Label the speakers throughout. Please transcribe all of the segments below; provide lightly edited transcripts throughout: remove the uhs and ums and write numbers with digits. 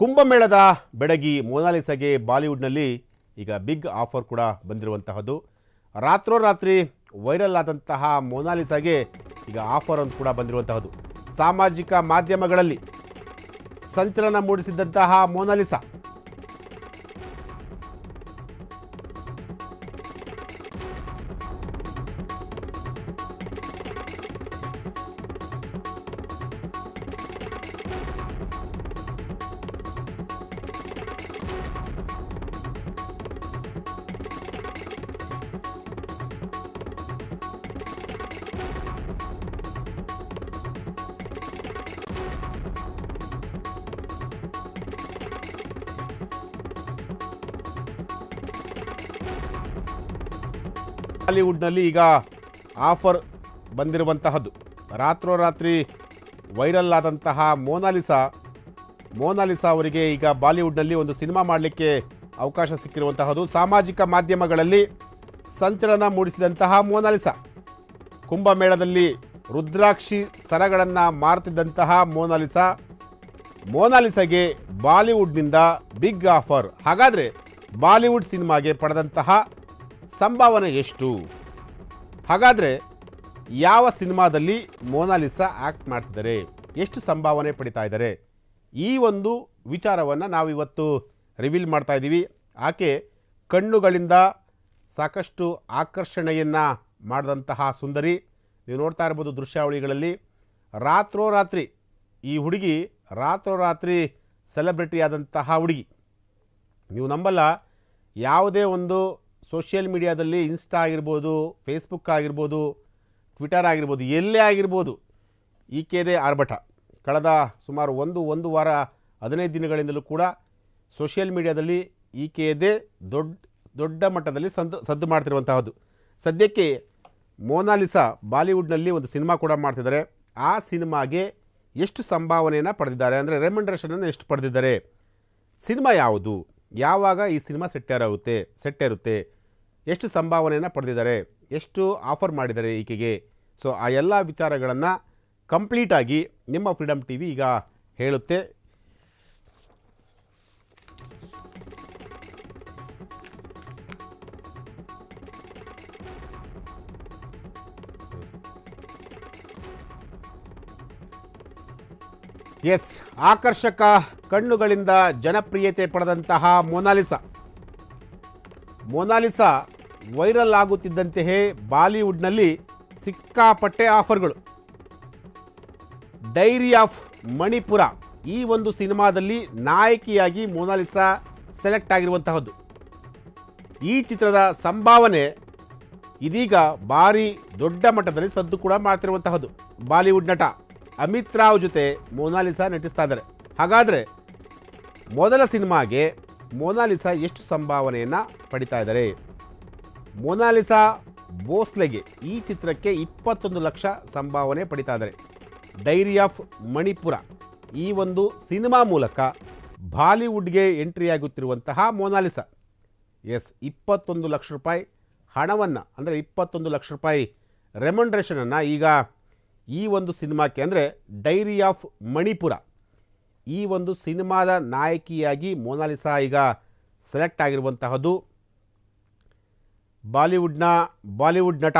Speaker 1: ಕುಂಭಮೇಳದ ಬೆಡಗಿ ಮೊನಾಲಿಸಾಗೆ ಬಾಲಿವುಡ್ನಲ್ಲಿ ಈಗ big offer ಕೂಡ ಬಂದಿರುವಂತಹದ್ದು. ರಾತ್ರೋರಾತ್ರಿ ವೈರಲ್ ಆದಂತಹ ಮೊನಾಲಿಸಾಗೆ ಈಗ ಆಫರ್ ಅಂತ ಕೂಡ ಬಂದಿರುವಂತಹದ್ದು. ಸಾಮಾಜಿಕ ಮಾಧ್ಯಮಗಳಲ್ಲಿ ಸಂಚಲನ ಮೂಡಿಸಿದಂತಹ ಮೊನಾಲಿಸಾ ಬಾಲಿವುಡ್ನಲ್ಲಿ ಈಗ ಆಫರ್ ಬಂದಿರುವಂತಹದ್ದು. ರಾತ್ರೋರಾತ್ರಿ ವೈರಲ್ ಆದಂತಹ ಮೊನಾಲಿಸಾ ಅವರಿಗೆ ಈಗ ಬಾಲಿವುಡ್ನಲ್ಲಿ ಒಂದು ಸಿನಿಮಾ ಮಾಡಲಿಕ್ಕೆ ಅವಕಾಶ ಸಿಕ್ಕಿರುವಂತಹದ್ದು. ಸಾಮಾಜಿಕ ಮಾಧ್ಯಮಗಳಲ್ಲಿ ಸಂಚಲನ ಮೂಡಿಸಿದಂತಹ ಮೊನಾಲಿಸಾ, ಕುಂಭಮೇಳದಲ್ಲಿ ರುದ್ರಾಕ್ಷಿ ಸರಗಳನ್ನು ಮಾರ್ತಿದ್ದಂತಹ ಮೊನಾಲಿಸಾಗೆ ಬಾಲಿವುಡ್ನಿಂದ ಬಿಗ್ ಆಫರ್. ಹಾಗಾದರೆ ಬಾಲಿವುಡ್ ಸಿನಿಮಾಗೆ ಪಡೆದಂತಹ ಸಂಭಾವನೆ ಎಷ್ಟು? ಹಾಗಾದರೆ ಯಾವ ಸಿನಿಮಾದಲ್ಲಿ ಮೊನಾಲಿಸಾ ಆ್ಯಕ್ಟ್ ಮಾಡ್ತಿದ್ದಾರೆ, ಎಷ್ಟು ಸಂಭಾವನೆ ಪಡಿತಾ ಇದ್ದಾರೆ, ಈ ಒಂದು ವಿಚಾರವನ್ನು ನಾವಿವತ್ತು ರಿವೀಲ್ ಮಾಡ್ತಾ ಇದ್ದೀವಿ. ಆಕೆ ಕಣ್ಣುಗಳಿಂದ ಸಾಕಷ್ಟು ಆಕರ್ಷಣೆಯನ್ನು ಮಾಡಿದಂತಹ ಸುಂದರಿ. ನೀವು ನೋಡ್ತಾ ಇರ್ಬೋದು ದೃಶ್ಯಾವಳಿಗಳಲ್ಲಿ. ರಾತ್ರೋರಾತ್ರಿ ಈ ಹುಡುಗಿ ರಾತ್ರೋರಾತ್ರಿ ಸೆಲೆಬ್ರಿಟಿ ಆದಂತಹ ಹುಡುಗಿ. ನೀವು ನಂಬಲ್ಲ, ಯಾವುದೇ ಒಂದು ಸೋಷಿಯಲ್ ಮೀಡಿಯಾದಲ್ಲಿ ಇನ್ಸ್ಟಾ ಆಗಿರ್ಬೋದು, ಫೇಸ್ಬುಕ್ ಆಗಿರ್ಬೋದು, ಟ್ವಿಟರ್ ಆಗಿರ್ಬೋದು, ಎಲ್ಲೇ ಆಗಿರ್ಬೋದು, ಈಕೆದೇ ಆರ್ಭಟ. ಕಳೆದ ಸುಮಾರು ಒಂದು ವಾರ 15 ದಿನಗಳಿಂದಲೂ ಕೂಡ ಸೋಷಿಯಲ್ ಮೀಡಿಯಾದಲ್ಲಿ ಈಕೆಯದೇ ದೊಡ್ಡ ಮಟ್ಟದಲ್ಲಿ ಸದ್ದು ಮಾಡ್ತಿರುವಂತಹದ್ದು. ಸದ್ಯಕ್ಕೆ ಮೊನಾಲಿಸಾ ಬಾಲಿವುಡ್ನಲ್ಲಿ ಒಂದು ಸಿನಿಮಾ ಕೂಡ ಮಾಡ್ತಿದ್ದಾರೆ. ಆ ಸಿನಿಮಾಗೆ ಎಷ್ಟು ಸಂಭಾವನೆಯನ್ನು ಪಡೆದಿದ್ದಾರೆ, ಅಂದರೆ ರೆಮ್ಯುನರೇಷನನ್ನು ಎಷ್ಟು ಪಡೆದಿದ್ದಾರೆ, ಸಿನಿಮಾ ಯಾವುದು, ಯಾವಾಗ ಈ ಸಿನಿಮಾ ಸೆಟ್ಟೇರುತ್ತೆ, ಎಷ್ಟು ಸಂಭಾವನೆಯನ್ನು ಪಡೆದಿದ್ದಾರೆ, ಎಷ್ಟು ಆಫರ್ ಮಾಡಿದ್ದಾರೆ ಈಕೆಗೆ. ಸೊ ಆ ಎಲ್ಲ ವಿಚಾರಗಳನ್ನು ಕಂಪ್ಲೀಟಾಗಿ ನಿಮ್ಮ ಫ್ರೀಡಮ್ ಟಿವಿ ಈಗ ಹೇಳುತ್ತೆ. ಎಸ್, ಆಕರ್ಷಕ ಕಣ್ಣುಗಳಿಂದ ಜನಪ್ರಿಯತೆ ಪಡೆದಂತಹ ಮೊನಾಲಿಸಾ ವೈರಲ್ ಆಗುತ್ತಿದ್ದಂತೆಯೇ ಬಾಲಿವುಡ್ನಲ್ಲಿ ಸಿಕ್ಕಾಪಟ್ಟೆ ಆಫರ್ಗಳು. ಡೈರಿ ಆಫ್ ಮಣಿಪುರ ಈ ಒಂದು ಸಿನಿಮಾದಲ್ಲಿ ನಾಯಕಿಯಾಗಿ ಮೊನಾಲಿಸಾ ಸೆಲೆಕ್ಟ್ ಆಗಿರುವಂತಹದ್ದು. ಈ ಚಿತ್ರದ ಸಂಭಾವನೆ ಇದೀಗ ಭಾರಿ ದೊಡ್ಡ ಮಟ್ಟದಲ್ಲಿ ಸದ್ದು ಕೂಡ ಮಾಡ್ತಿರುವಂತಹದ್ದು. ಬಾಲಿವುಡ್ ನಟ ಅಮಿತ್ ರಾವ್ ಜೊತೆ ಮೊನಾಲಿಸಾ ನಟಿಸ್ತಾ ಇದ್ದಾರೆ. ಹಾಗಾದರೆ ಮೊದಲ ಸಿನಿಮಾಗೆ ಮೊನಾಲಿಸಾ ಎಷ್ಟು ಸಂಭಾವನೆಯನ್ನು ಪಡಿತಾ ಇದ್ದಾರೆ? ಮೊನಾಲಿಸಾ ಭೋಸ್ಲೆಗೆ ಈ ಚಿತ್ರಕ್ಕೆ 21 ಲಕ್ಷ ಸಂಭಾವನೆ ಪಡಿತಾ ಇದ್ದಾರೆ. ಡೈರಿ ಆಫ್ ಮಣಿಪುರ ಈ ಒಂದು ಸಿನಿಮಾ ಮೂಲಕ ಬಾಲಿವುಡ್ಗೆ ಎಂಟ್ರಿಯಾಗುತ್ತಿರುವಂತಹ ಮೊನಾಲಿಸಾ 21 ಲಕ್ಷ ರೂಪಾಯಿ ಹಣವನ್ನು, ಅಂದರೆ 21 ಲಕ್ಷ ರೂಪಾಯಿ ರೆಮ್ಯುನರೇಷನನ್ನು ಈಗ ಈ ಒಂದು ಸಿನಿಮಾಕ್ಕೆ, ಅಂದರೆ ಡೈರಿ ಆಫ್ ಮಣಿಪುರ ಈ ಒಂದು ಸಿನಿಮಾದ ನಾಯಕಿಯಾಗಿ ಮೊನಾಲಿಸಾ ಈಗ ಸೆಲೆಕ್ಟ್ ಆಗಿರುವಂತಹದ್ದು. ಬಾಲಿವುಡ್ ನಟ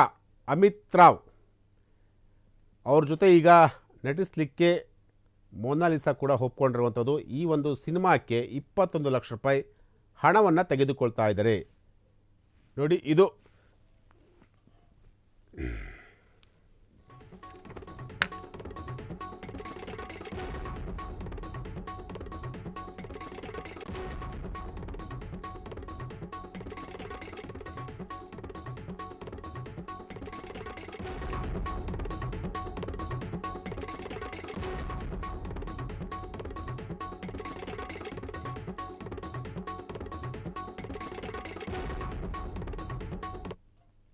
Speaker 1: ಅಮಿತ್ ರಾವ್ ಅವ್ರ ಜೊತೆ ಈಗ ನಟಿಸಲಿಕ್ಕೆ ಮೊನಾಲಿಸಾ ಕೂಡ ಒಪ್ಕೊಂಡಿರುವಂಥದ್ದು. ಈ ಒಂದು ಸಿನಿಮಾಕ್ಕೆ 21 ಲಕ್ಷ ರೂಪಾಯಿ ಹಣವನ್ನು ತೆಗೆದುಕೊಳ್ತಾ ಇದ್ದಾರೆ. ನೋಡಿ, ಇದು